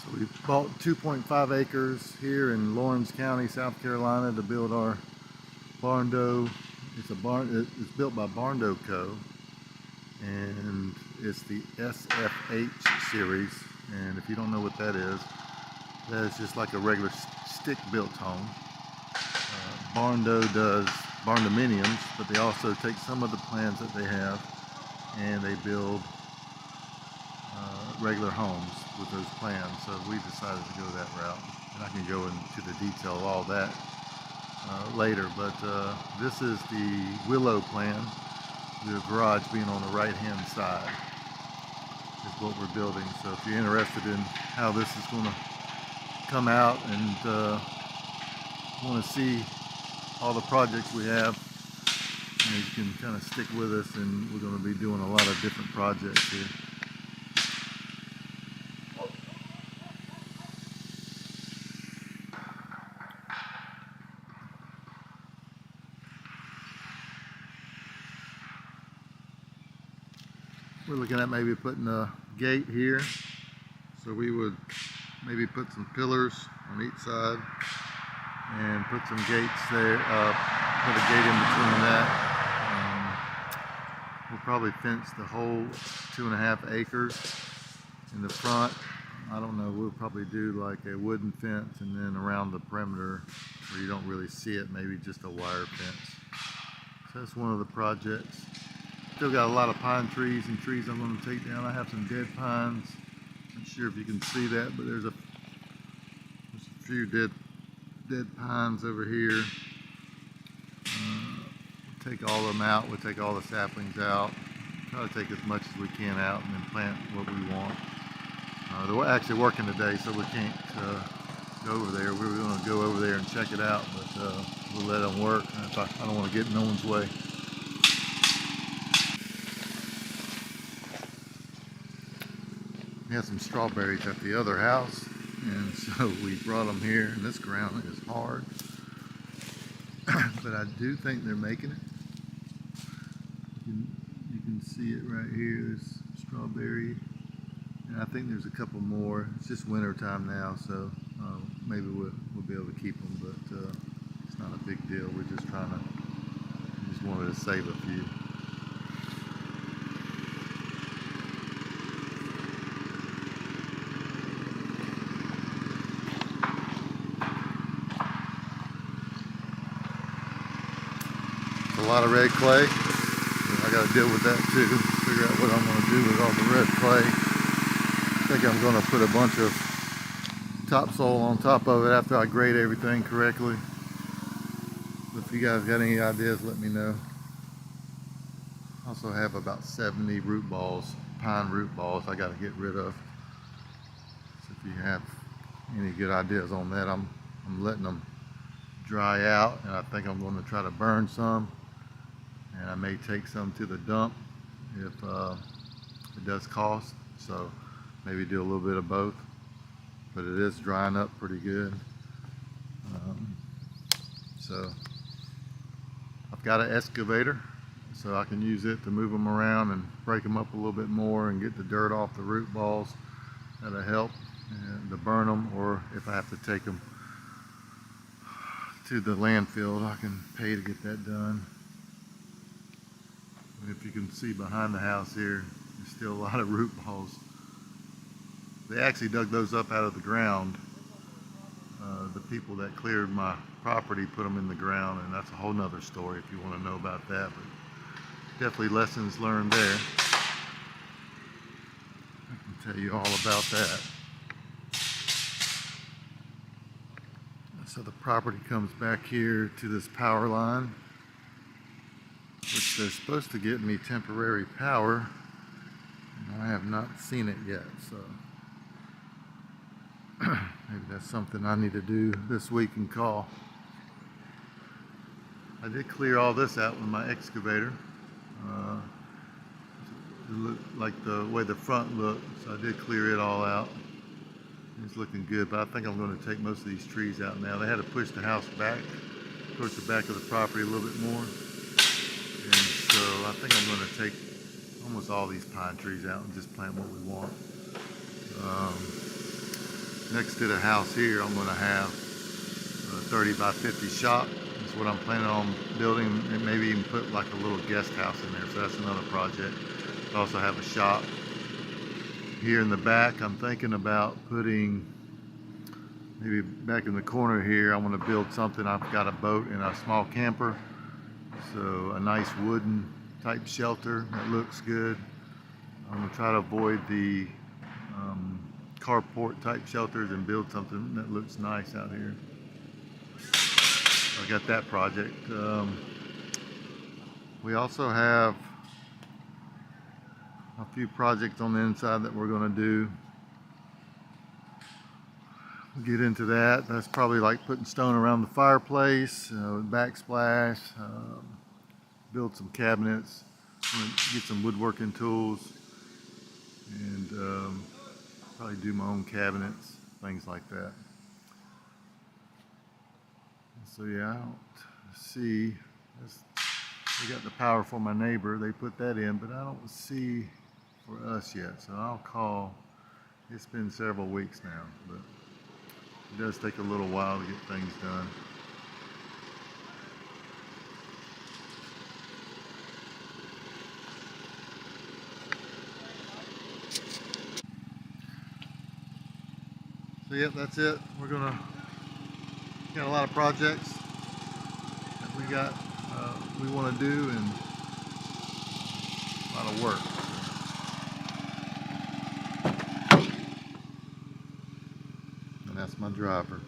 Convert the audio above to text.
So we bought 2.5 acres here in Lawrence County, South Carolina, to build our Barndo. It's built by Barndo Co. And it's the SFH series. And if you don't know what that is just like a regular stick-built home. Barndo does barndominiums, but they also take some of the plans that they have and they build regular homes with those plans. So we decided to go that route, and I can go into the detail of all that later. But this is the Willow plan, the garage being on the right hand side is what we're building. So if you're interested in how this is going to come out and want to see all the projects we have, you can kind of stick with us, and we're going to be doing a lot of different projects here. We're looking at maybe putting a gate here, so we would maybe put some pillars on each side and put some gates there, put a gate in between that. We'll probably fence the whole 2.5 acres in the front. I don't know, we'll probably do like a wooden fence, and then around the perimeter where you don't really see it, maybe just a wire fence. So that's one of the projects. Still got a lot of pine trees and trees I'm going to take down. I have some dead pines. Not sure if you can see that, but there's a few dead pines over here. We'll take all of them out. We'll take all the saplings out. Try to take as much as we can out and then plant what we want. They're actually working today, so we can't go over there. We were going to go over there and check it out, but we'll let them work. I don't want to get in no one's way. We had some strawberries at the other house, and so we brought them here, and this ground is hard. But I do think they're making it. You can see it right here. There's strawberry, and I think there's a couple more. It's just winter time now, so maybe we'll be able to keep them, but it's not a big deal. We're just just wanted to save a few. A lot of red clay. I got to deal with that too. Figure out what I'm going to do with all the red clay. I think I'm going to put a bunch of topsoil on top of it after I grade everything correctly. If you guys got any ideas, let me know. I also have about 70 root balls, pine root balls I got to get rid of. So if you have any good ideas on that, I'm letting them dry out, and I think I'm going to try to burn some. And I may take some to the dump if it does cost, so maybe do a little bit of both, but it is drying up pretty good. So I've got an excavator, so I can use it to move them around and break them up a little bit more and get the dirt off the root balls. That'll help, and to burn them, or if I have to take them to the landfill, I can pay to get that done. If you can see behind the house here, there's still a lot of root balls. They actually dug those up out of the ground. The people that cleared my property put them in the ground, and that's a whole nother story if you want to know about that. But definitely lessons learned there. I can tell you all about that. So the property comes back here to this power line, which they're supposed to get me temporary power, and I have not seen it yet, so maybe that's something I need to do this week and call. I did clear all this out with my excavator. It looked like the way the front looked, so I did clear it all out. It's looking good, but I think I'm going to take most of these trees out now. They had to push the house back towards the back of the property a little bit more. And so I think I'm going to take almost all these pine trees out and just plant what we want. next to the house here, I'm going to have a 30 by 50 shop. That's what I'm planning on building, and maybe even put like a little guest house in there. So that's another project. I also have a shop here in the back. I'm thinking about putting, maybe back in the corner here, I want to build something. I've got a boat and a small camper, so a nice wooden type shelter that looks good. I'm going to try to avoid the carport type shelters and build something that looks nice out here. I got that project. We also have a few projects on the inside that we're going to do. We'll get into that. That's probably like putting stone around the fireplace, backsplash, build some cabinets, get some woodworking tools, and probably do my own cabinets, things like that. So yeah, I don't see, we got the power for my neighbor, they put that in, but I don't see for us yet. So I'll call, it's been several weeks now, but it does take a little while to get things done. So yep, that's it. We're gonna got a lot of projects that we want to do, and a lot of work. And that's my driver.